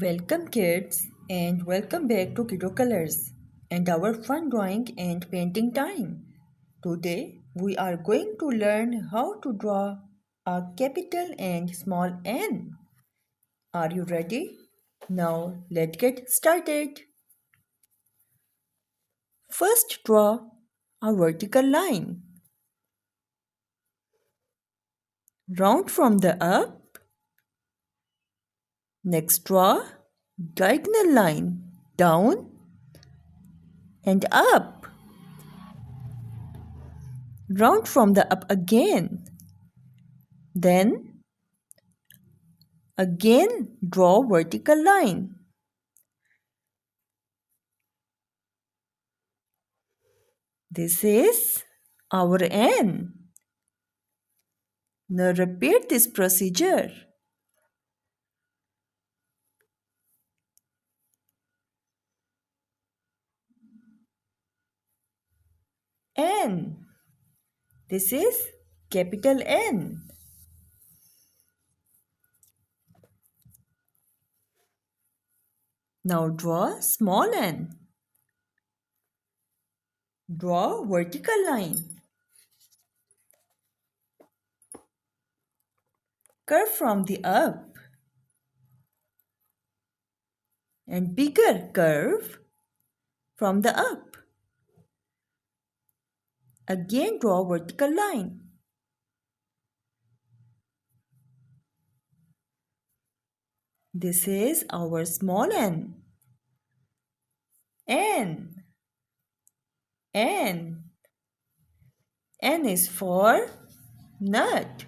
Welcome kids and welcome back to Kiddo Colors and our fun drawing and painting time. Today we are going to learn how to draw a capital and small n. Are you ready? Now let's get started. First draw a vertical line. Round from the up. Next draw diagonal line down and up. Round from the up again. Then again draw vertical line. This is our N. Now repeat this procedure. N. This is capital N. Now draw small n. Draw vertical line. Curve from the up. And bigger curve from the up. Again draw vertical line. This is our small n. N. N. N is for nut.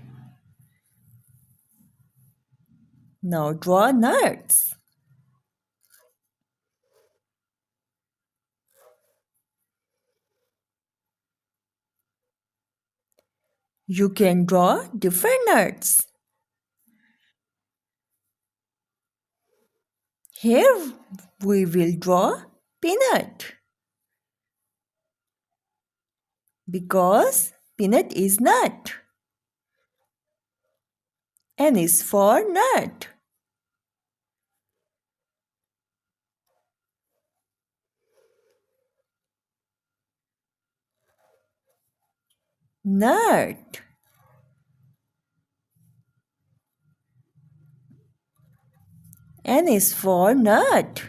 Now draw nuts. You can draw different nuts. Here we will draw peanut because peanut is nut. N is for nut. Nut. N is for nut.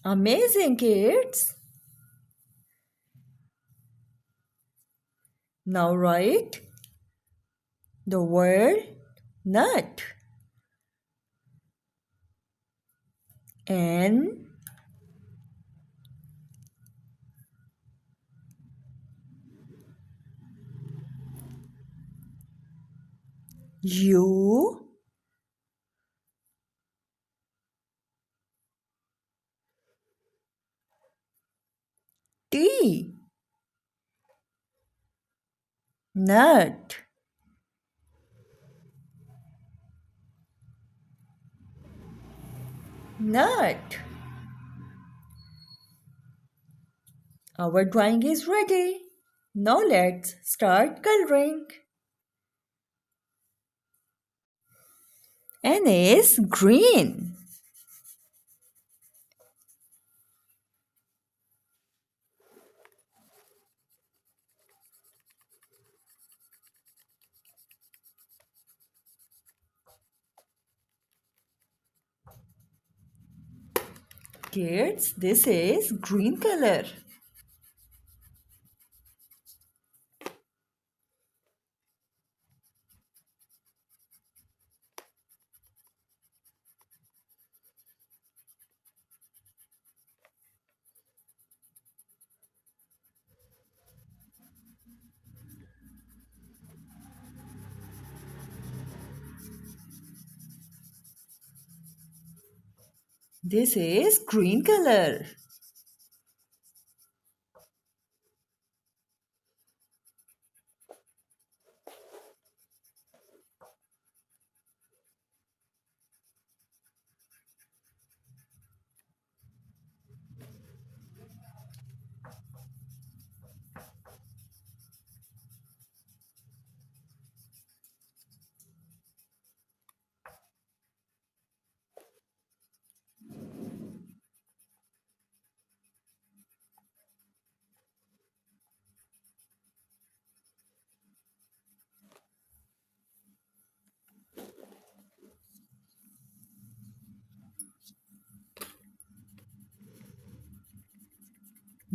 Amazing kids. Now write the word nut. N U T. Nut. Nut. Our drawing is ready. Now let's start coloring. N is green. Kids, this is green color. This is green color.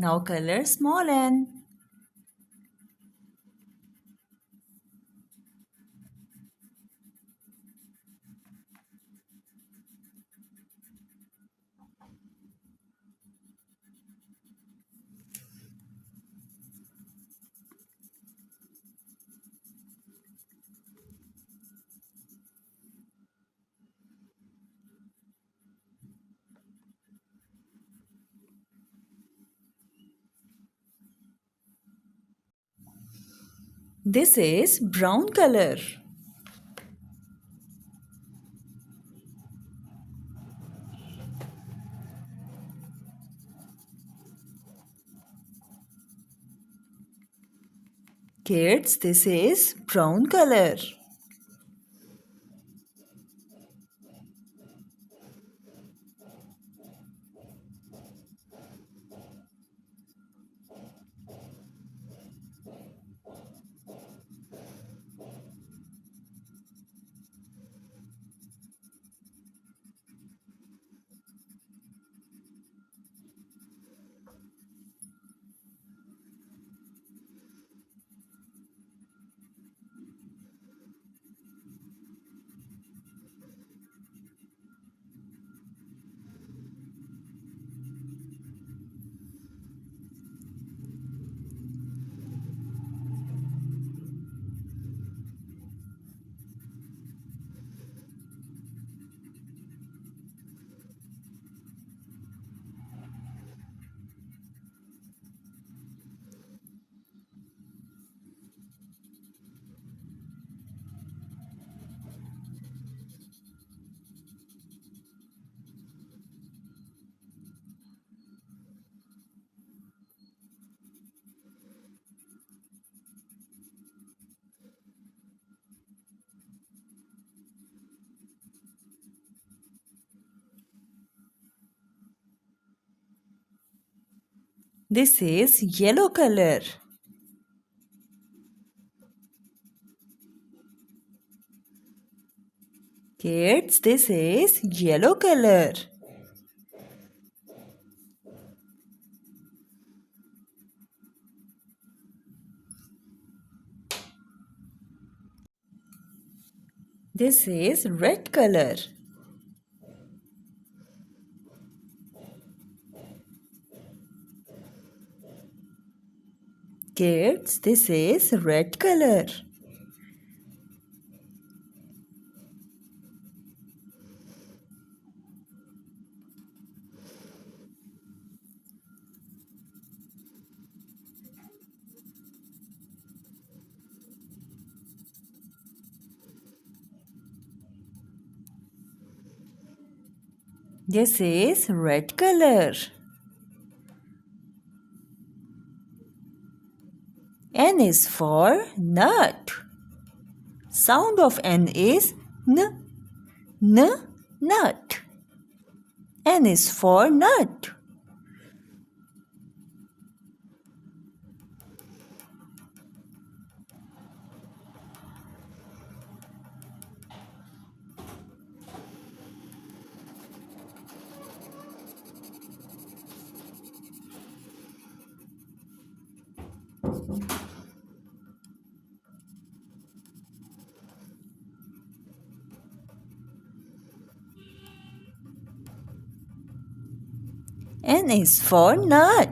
Now color small n. This is brown color. Kids, this is brown color. This is yellow color. Kids, this is yellow color. This is red color. Kids, this is red color. This is red color. N is for nut. Sound of N is n, nut. N is for nut. N is for nut.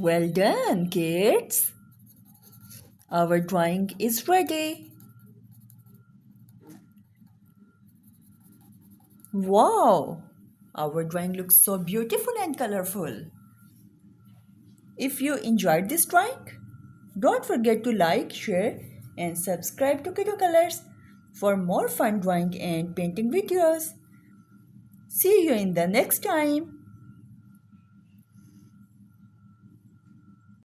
Well done, kids. Our drawing is ready. Wow! Our drawing looks so beautiful and colorful. If you enjoyed this drawing, don't forget to like, share and subscribe to Kiddo Colors for more fun drawing and painting videos. See you in the next time.